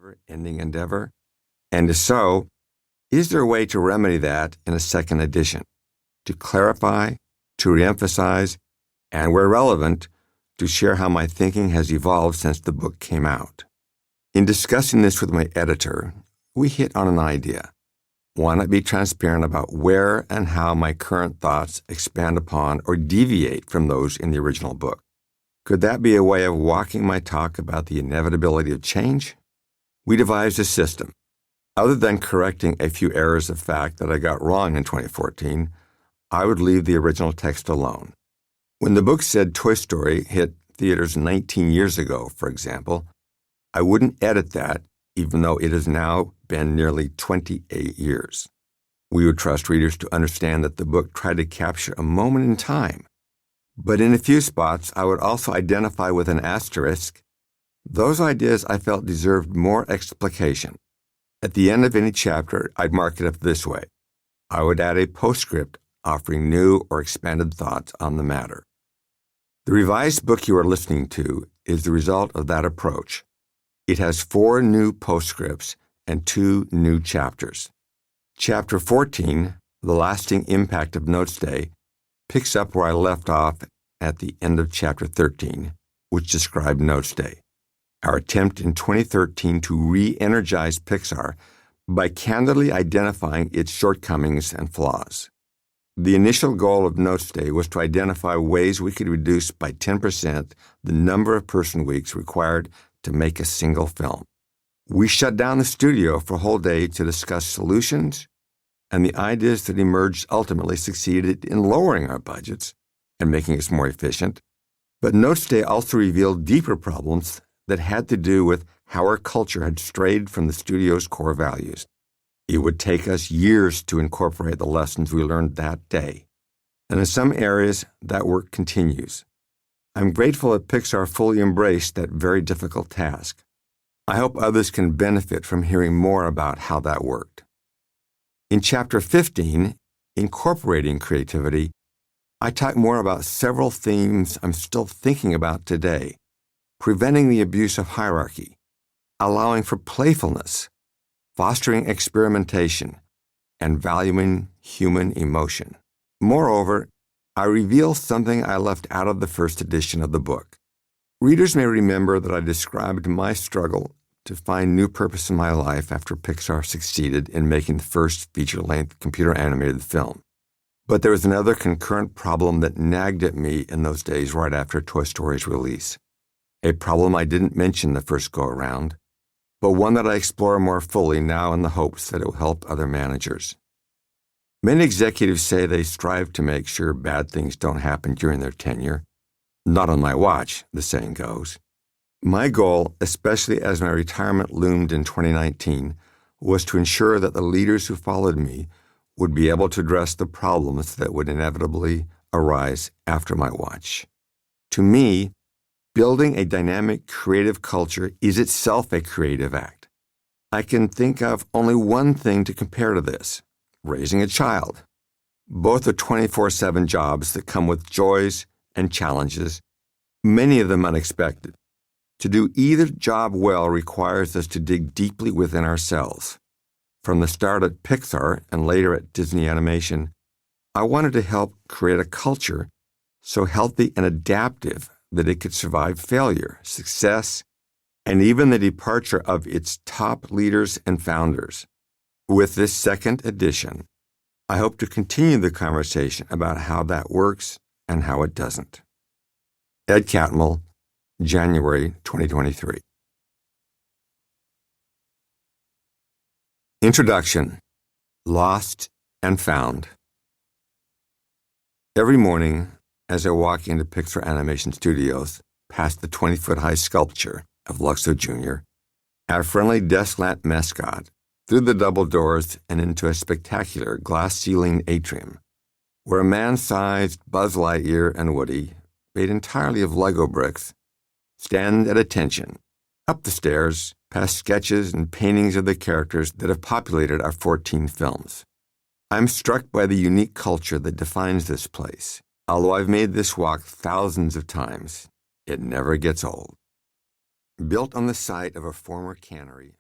never-ending endeavor? And if so, is there a way to remedy that in a second edition? To clarify, to reemphasize, and where relevant, to share how my thinking has evolved since the book came out. In discussing this with my editor, we hit on an idea. Why not be transparent about where and how my current thoughts expand upon or deviate from those in the original book? Could that be a way of walking my talk about the inevitability of change? We devised a system. Other than correcting a few errors of fact that I got wrong in 2014, I would leave the original text alone. When the book said Toy Story hit theaters 19 years ago, for example, I wouldn't edit that, even though it has now been nearly 28 years. We would trust readers to understand that the book tried to capture a moment in time. But in a few spots, I would also identify with an asterisk those ideas I felt deserved more explication. At the end of any chapter, I'd mark it up this way. I would add a postscript offering new or expanded thoughts on the matter. The revised book you are listening to is the result of that approach. It has 4 new postscripts and 2 new chapters. Chapter 14, The Lasting Impact of Notes Day, picks up where I left off at the end of Chapter 13, which described Notes Day, our attempt in 2013 to re-energize Pixar by candidly identifying its shortcomings and flaws. The initial goal of Notes Day was to identify ways we could reduce by 10% the number of person weeks required to make a single film. We shut down the studio for a whole day to discuss solutions, and the ideas that emerged ultimately succeeded in lowering our budgets and making us more efficient. But Notes Day also revealed deeper problems that had to do with how our culture had strayed from the studio's core values. It would take us years to incorporate the lessons we learned that day. And in some areas, that work continues. I'm grateful that Pixar fully embraced that very difficult task. I hope others can benefit from hearing more about how that worked. In Chapter 15, Incorporating Creativity, I talk more about several themes I'm still thinking about today. Preventing the abuse of hierarchy, allowing for playfulness, fostering experimentation, and valuing human emotion. Moreover, I reveal something I left out of the first edition of the book. Readers may remember that I described my struggle to find new purpose in my life after Pixar succeeded in making the first feature-length computer-animated film. But there was another concurrent problem that nagged at me in those days right after Toy Story's release. A problem I didn't mention the first go-around, but one that I explore more fully now in the hopes that it will help other managers. Many executives say they strive to make sure bad things don't happen during their tenure. Not on my watch, the saying goes. My goal, especially as my retirement loomed in 2019, was to ensure that the leaders who followed me would be able to address the problems that would inevitably arise after my watch. To me, building a dynamic, creative culture is itself a creative act. I can think of only one thing to compare to this: raising a child. Both are 24/7 jobs that come with joys and challenges, many of them unexpected. To do either job well requires us to dig deeply within ourselves. From the start at Pixar and later at Disney Animation, I wanted to help create a culture so healthy and adaptive that it could survive failure, success, and even the departure of its top leaders and founders. With this second edition, I hope to continue the conversation about how that works and how it doesn't. Ed Catmull, January 2023. Introduction: Lost and Found. Every morning, as I walk into Pixar Animation Studios, past the 20-foot-high sculpture of Luxo Jr., our friendly desk lamp mascot, through the double doors and into a spectacular glass-ceilinged atrium, where a man-sized Buzz Lightyear and Woody, made entirely of Lego bricks, stand at attention, up the stairs, past sketches and paintings of the characters that have populated our 14 films. I'm struck by the unique culture that defines this place. Although I've made this walk thousands of times, it never gets old. Built on the site of a former cannery,